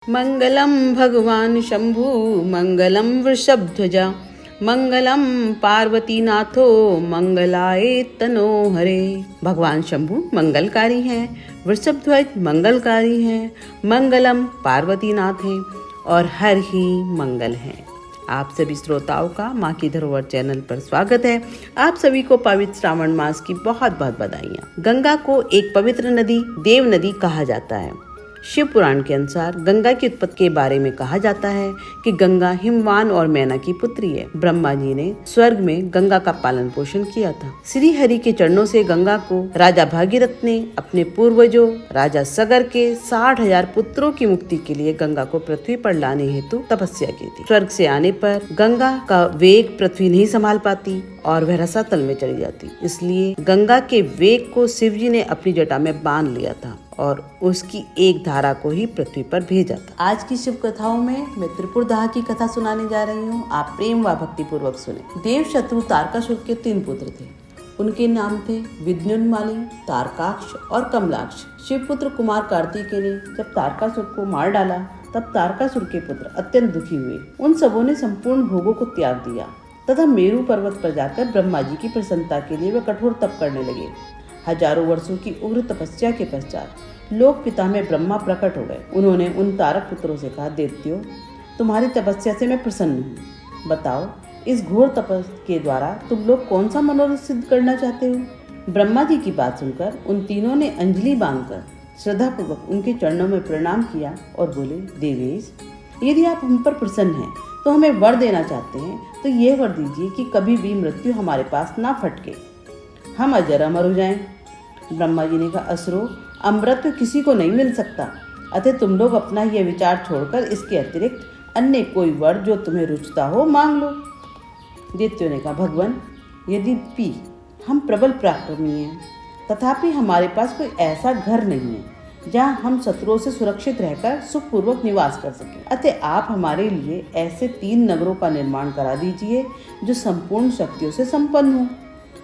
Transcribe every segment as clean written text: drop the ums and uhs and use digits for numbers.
मंगलम भगवान शंभु मंगलम वृषभध्वजा मंगलम पार्वतीनाथो मंगलाय तनो हरे। भगवान शंभु मंगलकारी हैं, वृषभध्वज मंगलकारी हैं, मंगलम पार्वतीनाथ हैं और हर ही मंगल हैं। आप सभी श्रोताओं का माँ की धरोहर चैनल पर स्वागत है। आप सभी को पवित्र श्रावण मास की बहुत बहुत बधाइयाँ। गंगा को एक पवित्र नदी, देव नदी कहा जाता है। शिव पुराण के अनुसार गंगा की उत्पत्ति के बारे में कहा जाता है कि गंगा हिमवान और मैना की पुत्री है। ब्रह्मा जी ने स्वर्ग में गंगा का पालन पोषण किया था। श्री हरि के चरणों से गंगा को राजा भागीरथ ने अपने पूर्वजों राजा सगर के 60,000 पुत्रों की मुक्ति के लिए गंगा को पृथ्वी पर लाने हेतु तपस्या की थी। स्वर्ग से आने पर गंगा का वेग पृथ्वी नहीं संभाल पाती और वह रसातल में चली जाती। इसलिए गंगा के वेग को शिव जी ने अपनी जटा में बांध लिया था और उसकी एक धारा को ही पृथ्वी पर भेजा था। आज की शिव कथाओं में मैं त्रिपुरदाह की कथा सुनाने जा रही हूँ। आप प्रेम व भक्ति पूर्वक सुने। देव शत्रु तारकासुर के 3 पुत्र थे। उनके नाम थे विद्युन्माली, तारकाक्ष और कमलाक्ष। शिवपुत्र कुमार कार्तिकेय ने जब तारकासुर को मार डाला तब तारकासुर के पुत्र अत्यंत दुखी हुए। उन सबों ने संपूर्ण भोगों को त्याग दिया तथा मेरु पर्वत पर जाकर ब्रह्मा जी की प्रसन्नता के लिए वे कठोर तप करने लगे। हजारों वर्षों की उग्र तपस्या के पश्चात लोक पिता में ब्रह्मा प्रकट हो गए। उन्होंने उन तारक पुत्रों से कहा, देवत्यों, तुम्हारी तपस्या से मैं प्रसन्न हूँ। बताओ, इस घोर तपस्या के द्वारा तुम लोग कौन सा मनोरथ सिद्ध करना चाहते हो। ब्रह्मा जी की बात सुनकर उन तीनों ने अंजलि बांधकर श्रद्धा पूर्वक उनके चरणों में प्रणाम किया और बोले, देवेश, यदि आप हम पर प्रसन्न हैं तो हमें वर देना चाहते हैं तो ये वर दीजिए कि कभी भी मृत्यु हमारे पास ना फटके, हम अजर अमर हो जाएं। ब्रह्मा जी ने कहा, असुरो, अमृत किसी को नहीं मिल सकता, अतः तुम लोग अपना यह विचार छोड़कर इसके अतिरिक्त अन्य कोई वर जो तुम्हें रुचता हो मांग लो। दैत्यों ने कहा, भगवान, यद्यपि हम प्रबल पराक्रमी हैं तथापि हमारे पास कोई ऐसा घर नहीं है जहाँ हम शत्रुओं से सुरक्षित रहकर सुखपूर्वक निवास कर सकें। अतः आप हमारे लिए ऐसे 3 नगरों का निर्माण करा दीजिए जो संपूर्ण शक्तियों से संपन्न हो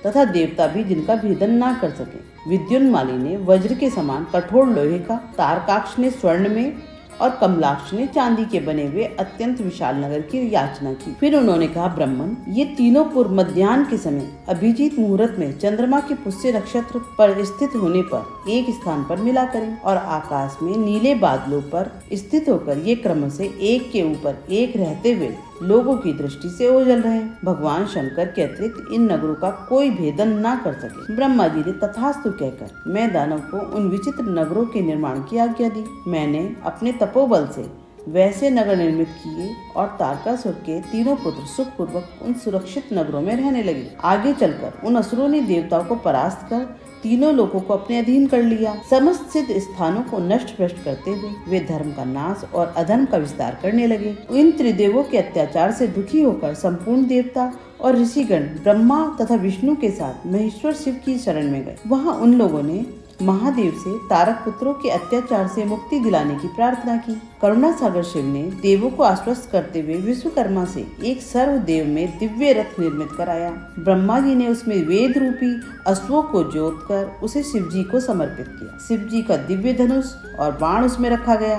तथा देवता भी जिनका भेदन ना कर सके। विद्युन्माली ने वज्र के समान कठोर लोहे का, तारकाक्ष ने स्वर्ण में और कमलाक्ष ने चांदी के बने हुए अत्यंत विशाल नगर की याचना की। फिर उन्होंने कहा, ब्राह्मण, ये तीनों पूर्व मध्याह्न के समय अभिजीत मुहूर्त में चंद्रमा के पुष्य नक्षत्र पर स्थित होने पर एक स्थान पर मिला करें और आकाश में नीले बादलों पर स्थित होकर ये क्रम से एक के ऊपर एक रहते हुए लोगों की दृष्टि से ओझल रहे। भगवान शंकर के अतिरिक्त इन नगरों का कोई भेदन ना कर सके। ब्रह्मा जी ने तथास्तु कहकर मैं दानव को उन विचित्र नगरों के निर्माण की आज्ञा दी। मैंने अपने तपोबल से वैसे नगर निर्मित किए और तारकासुर के 3 पुत्र सुखपूर्वक उन सुरक्षित नगरों में रहने लगे। आगे चलकर उन असुरों ने देवताओं को परास्त कर तीनों लोगों को अपने अधीन कर लिया। समस्त सिद्ध स्थानों को नष्ट भ्रष्ट करते हुए वे धर्म का नाश और अधर्म का विस्तार करने लगे। इन त्रिदेवों के अत्याचार से दुखी होकर संपूर्ण देवता और ऋषिगण ब्रह्मा तथा विष्णु के साथ महेश्वर शिव की शरण में गए। वहाँ उन लोगों ने महादेव से तारक पुत्रों के अत्याचार से मुक्ति दिलाने की प्रार्थना की। करुणा सागर शिव ने देवों को आश्वस्त करते हुए विश्वकर्मा से एक सर्वदेव में दिव्य रथ निर्मित कराया। ब्रह्मा जी ने उसमें वेद रूपी अश्वों को जोतकर उसे शिव जी को समर्पित किया। शिव जी का दिव्य धनुष और बाण उसमें रखा गया।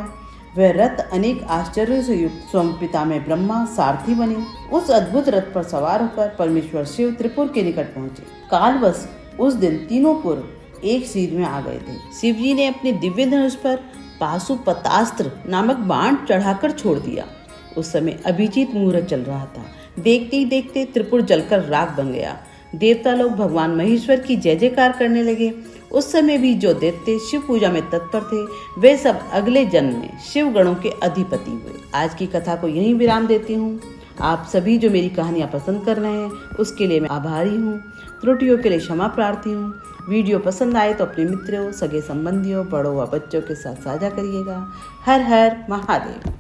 वह रथ अनेक आश्चर्यों से युक्त स्वयं पिता में ब्रह्मा सारथी बने। उस अद्भुत रथ पर सवार होकर परमेश्वर शिव त्रिपुर के निकट पहुँचे। कालवश उस दिन तीनों पुर एक सीध में आ गए थे। शिव जी ने अपने दिव्य धनुष पर पाशुपतास्त्र नामक बाण चढ़ाकर छोड़ दिया। उस समय अभिजीत मुहूर्त चल रहा था। देखते ही देखते त्रिपुर जलकर राख बन गया। देवता लोग भगवान महेश्वर की जय जयकार करने लगे। उस समय भी जो दैत्य शिव पूजा में तत्पर थे वे सब अगले जन्म में शिव गणों के अधिपति हुए। आज की कथा को यहीं विराम देती हूँ। आप सभी जो मेरी कहानियाँ पसंद कर रहे हैं उसके लिए मैं आभारी हूँ। त्रुटियों के लिए क्षमा प्रार्थी हूँ। वीडियो पसंद आए तो अपने मित्रों, सगे संबंधियों, बड़ों व बच्चों के साथ साझा करिएगा। हर हर महादेव।